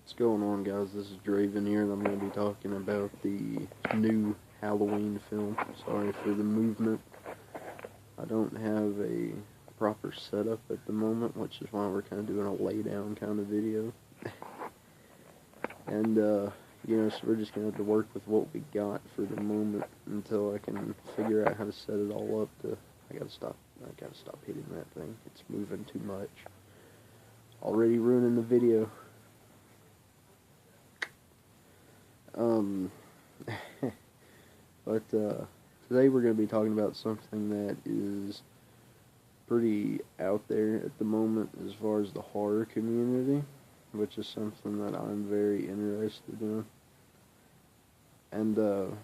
What's going on, guys? This is Draven here, and I'm going to be talking about the new Halloween film. Sorry for the movement. I don't have a proper setup at the moment, which is why we're kind of doing a lay-down kind of video. And, so we're just going to have to work with what we got for the moment until I can figure out how to set it all up to... I gotta stop hitting that thing. It's moving too much. Already ruining the video. But today we're going to be talking about something that is pretty out there at the moment as far as the horror community, which is something that I'm very interested in. And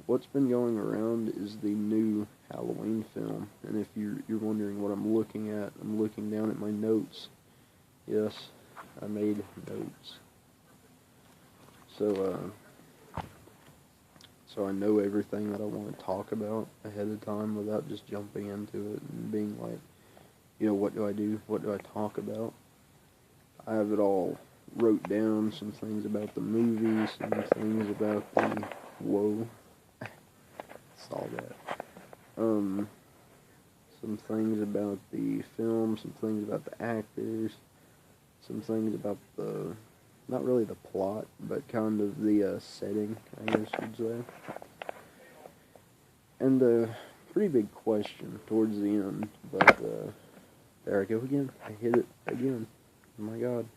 what's been going around is the new Halloween film. And if you're wondering what I'm looking at, I'm looking down at my notes. Yes, I made notes. So I know everything that I want to talk about ahead of time without just jumping into it and being like, what do I do? What do I talk about? I have it all wrote down, some things about the movie, some things about the... Whoa. Saw that. Some things about the film, some things about the actors, some things about the... not really the plot, but kind of the setting, I guess you'd say. And a pretty big question towards the end, but there I go again. I hit it again. Oh my god.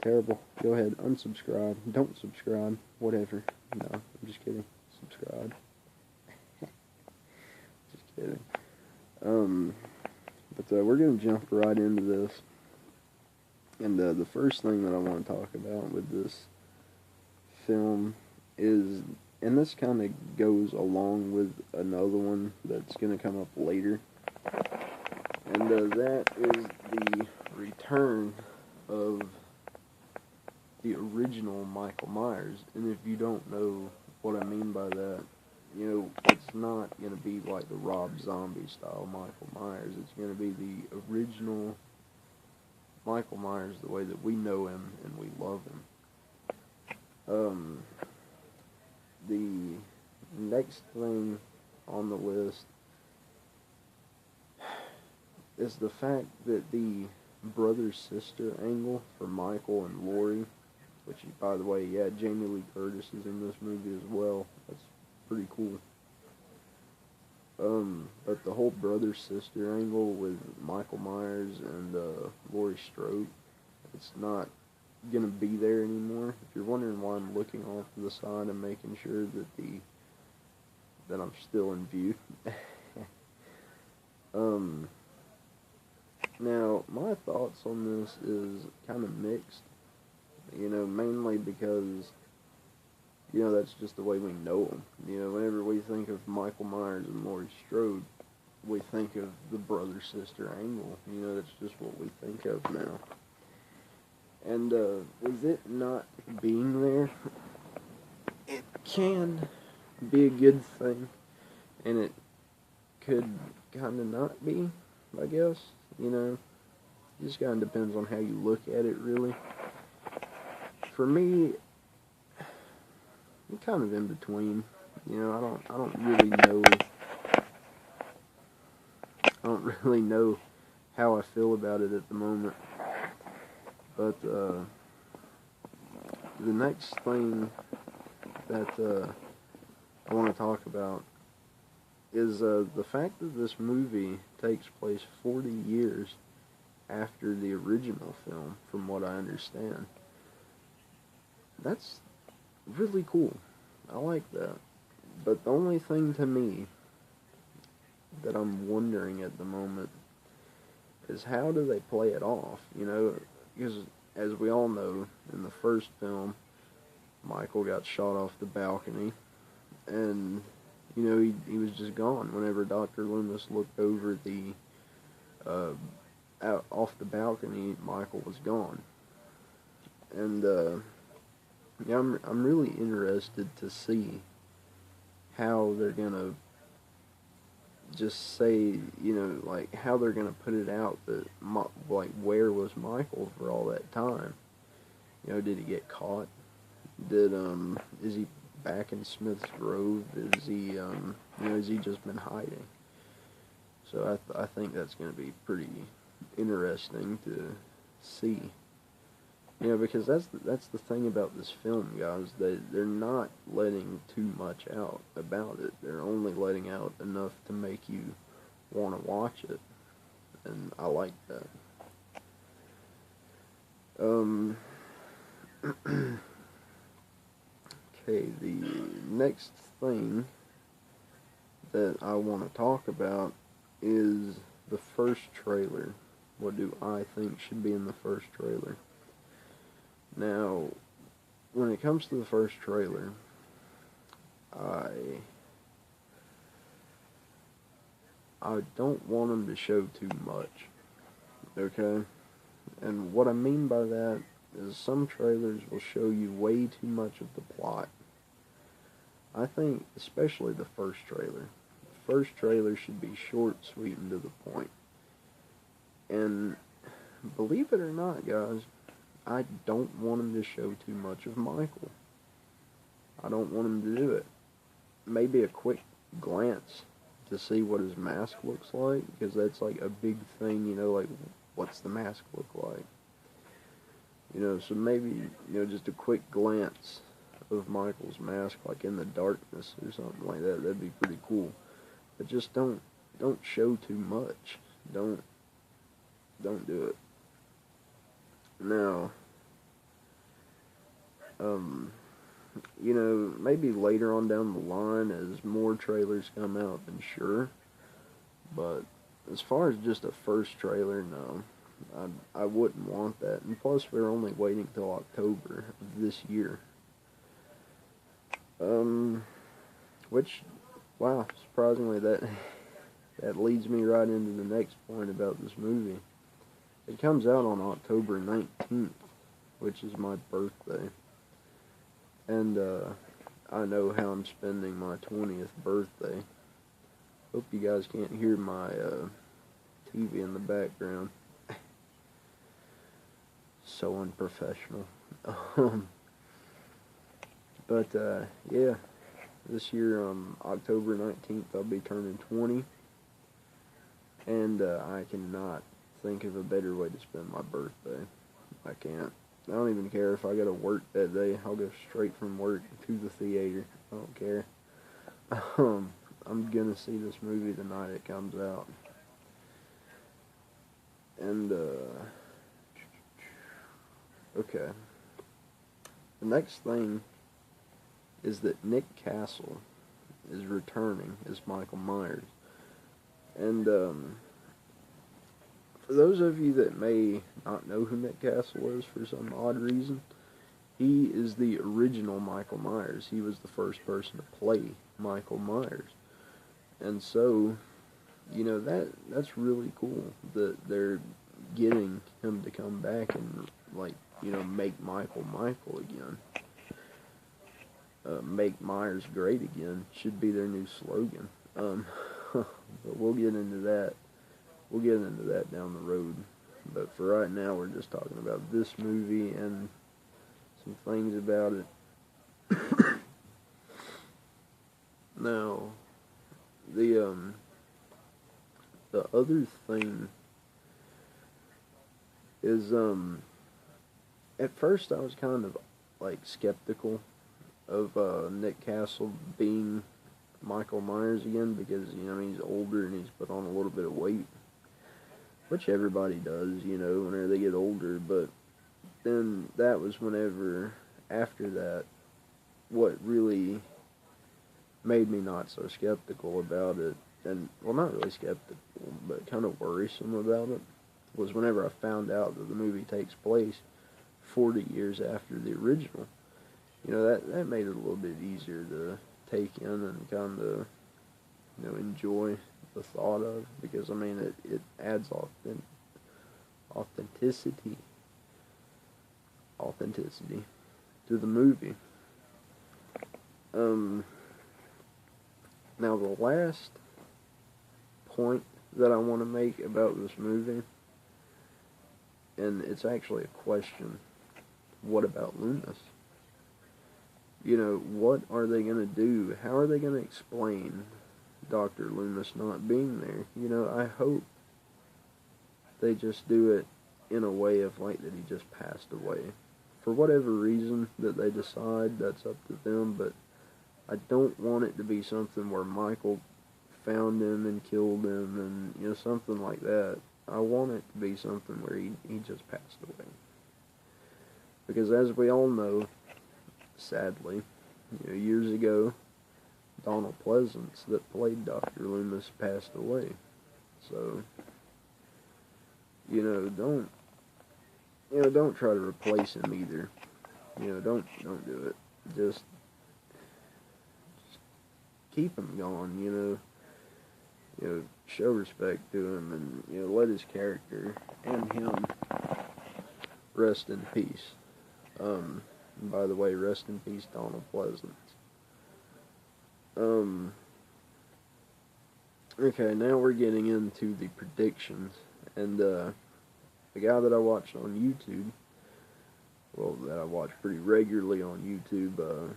Terrible. Go ahead, unsubscribe. Don't subscribe. Whatever. No, I'm just kidding. Subscribe. Just kidding. But we're going to jump right into this. And the first thing that I want to talk about with this film is, and this kind of goes along with another one that's going to come up later, and that is the return of the original Michael Myers. And if you don't know what I mean by that, it's not going to be like the Rob Zombie style Michael Myers. It's going to be the original Michael Myers, the way that we know him and we love him. The next thing on the list is the fact that the brother-sister angle for Michael and Laurie, which, by the way, yeah, Jamie Lee Curtis is in this movie as well. That's pretty cool. But the whole brother-sister angle with Michael Myers and Laurie Strode, it's not gonna be there anymore. If you're wondering why I'm looking off to the side and making sure that I'm still in view. Now, my thoughts on this is kind of mixed, mainly because, that's just the way we know him. Whenever we think of Michael Myers and Laurie Strode, we think of the brother-sister angle. That's just what we think of now. And with it not being there, it can be a good thing, and it could kind of not be, I guess. It just kind of depends on how you look at it, really. For me, I'm kind of in between. I don't really know how I feel about it at the moment. But the next thing that I want to talk about is the fact that this movie takes place 40 years after the original film, from what I understand. That's really cool. I like that. But the only thing to me that I'm wondering at the moment is, how do they play it off? Because as we all know, in the first film, Michael got shot off the balcony, and he was just gone. Whenever Dr. Loomis looked over out off the balcony, Michael was gone. And I'm really interested to see how they're gonna just say, how they're gonna put it out that, where was Michael for all that time? You know, did he get caught? Is he back in Smith's Grove? Is he, has he just been hiding? So I think that's going to be pretty interesting to see. You know, because that's the thing about this film, guys. They're not letting too much out about it. They're only letting out enough to make you want to watch it, and I like that. Okay, the next thing that I want to talk about is the first trailer. What do I think should be in the first trailer? Now, when it comes to the first trailer, I don't want them to show too much, okay? And what I mean by that is some trailers will show you way too much of the plot. I think, especially the first trailer. The first trailer should be short, sweet, and to the point. And believe it or not, guys, I don't want them to show too much of Michael. I don't want them to do it. Maybe a quick glance to see what his mask looks like, because that's like a big thing, you know, like what's the mask look like? You know, so maybe, just a quick glance of Michael's mask, like in the darkness or something like that. That'd be pretty cool. But just don't show too much. Don't do it. Now, maybe later on down the line as more trailers come out, then sure. But as far as just a first trailer, no. I wouldn't want that. And plus, we're only waiting till October of this year. Which, wow, surprisingly, that leads me right into the next point about this movie. It comes out on October 19th, which is my birthday. And, I know how I'm spending my 20th birthday. Hope you guys can't hear my, TV in the background. So unprofessional. But, yeah, this year, October 19th, I'll be turning 20. And, I cannot think of a better way to spend my birthday. I can't. I don't even care if I gotta work that day. I'll go straight from work to the theater. I don't care. I'm gonna see this movie the night it comes out. And, okay. The next thing is that Nick Castle is returning as Michael Myers. And, for those of you that may not know who Nick Castle is for some odd reason, he is the original Michael Myers. He was the first person to play Michael Myers. And so, that's really cool that they're getting him to come back and, make Michael again. Make Myers great again should be their new slogan. But we'll get into that. We'll get into that down the road. But for right now, we're just talking about this movie and some things about it. Now, the other thing is, at first I was kind of, skeptical of, Nick Castle being Michael Myers again, because, he's older and he's put on a little bit of weight. Which everybody does, whenever they get older, but then that was whenever, after that, what really made me not so skeptical about it, and, well, not really skeptical, but kind of worrisome about it, was whenever I found out that the movie takes place 40 years after the original. That made it a little bit easier to take in and kind of, enjoy the thought of, because, it adds authenticity to the movie. Now the last point that I want to make about this movie, and it's actually a question, what about Loomis? You know, what are they going to do? How are they going to explain Dr. Loomis not being there? You know, I hope they just do it in a way of like that he just passed away. For whatever reason that they decide, that's up to them, but I don't want it to be something where Michael found him and killed him and, you know, something like that. I want it to be something where he just passed away. Because as we all know, sadly, you know, years ago, Donald Pleasance, that played Dr. Loomis, passed away. So, you know, don't try to replace him either. You know, don't do it. Just keep him going, you know. You know, show respect to him and, you know, let his character and him rest in peace. By the way, rest in peace, Donald Pleasance. Okay, now we're getting into the predictions, and the guy that I watched on YouTube, well, that I watch pretty regularly on YouTube,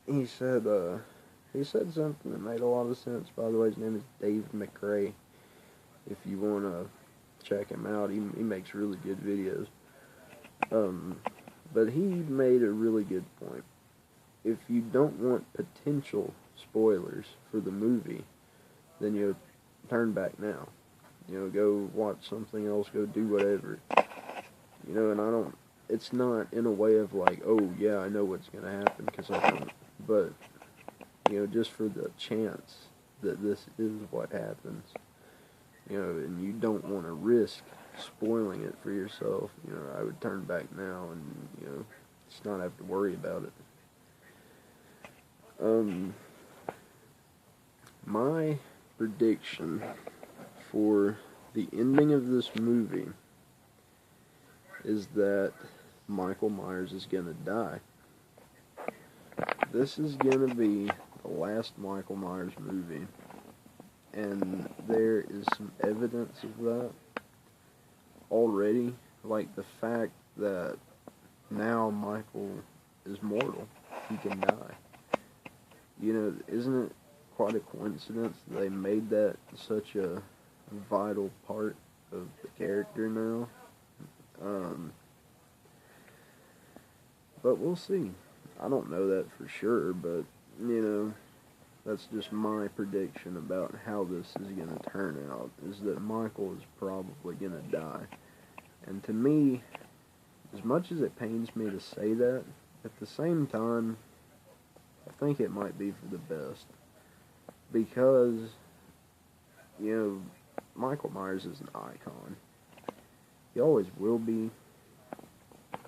he said something that made a lot of sense. By the way, his name is Dave McRae. If you want to check him out, he makes really good videos. But he made a really good point. If you don't want potential spoilers for the movie, then you turn back now. You know, go watch something else, go do whatever. You know, and it's not in a way of like, oh yeah, I know what's going to happen, because I don't. But, you know, just for the chance that this is what happens, you know, and you don't want to risk spoiling it for yourself, you know, I would turn back now and, you know, just not have to worry about it. My prediction for the ending of this movie is that Michael Myers is gonna die. This is gonna be the last Michael Myers movie, and there is some evidence of that already, like the fact that now Michael is mortal. He can die. You know, isn't it quite a coincidence that they made that such a vital part of the character now? But we'll see. I don't know that for sure, but, you know, that's just my prediction about how this is going to turn out, is that Michael is probably going to die. And to me, as much as it pains me to say that, at the same time, I think it might be for the best. Because, you know, Michael Myers is an icon. He always will be.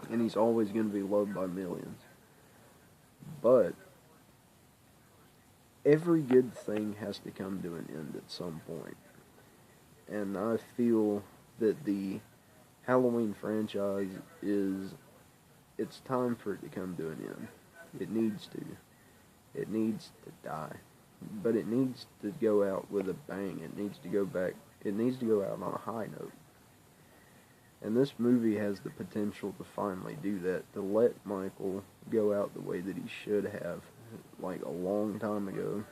And he's always going to be loved by millions. But every good thing has to come to an end at some point. And I feel that the Halloween franchise it's time for it to come to an end. It needs to. It needs to die. But it needs to go out with a bang. It needs to go out on a high note. And this movie has the potential to finally do that, to let Michael go out the way that he should have, like a long time ago.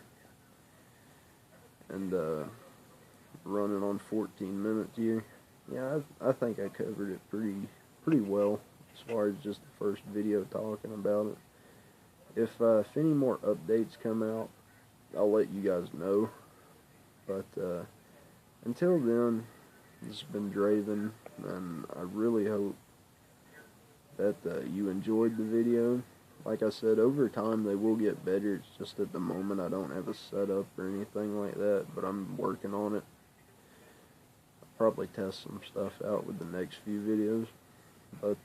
And, running on 14 minutes here. Yeah, I think I covered it pretty well, as far as just the first video talking about it. If any more updates come out, I'll let you guys know. But, until then, this has been Draven, and I really hope that you enjoyed the video. Like I said, over time they will get better. It's just at the moment I don't have a setup or anything like that, but I'm working on it. I'll probably test some stuff out with the next few videos. But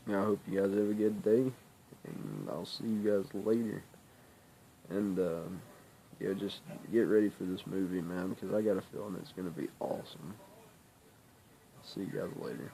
yeah, I hope you guys have a good day, and I'll see you guys later. And yeah, just get ready for this movie, man, because I got a feeling it's going to be awesome. See you guys later.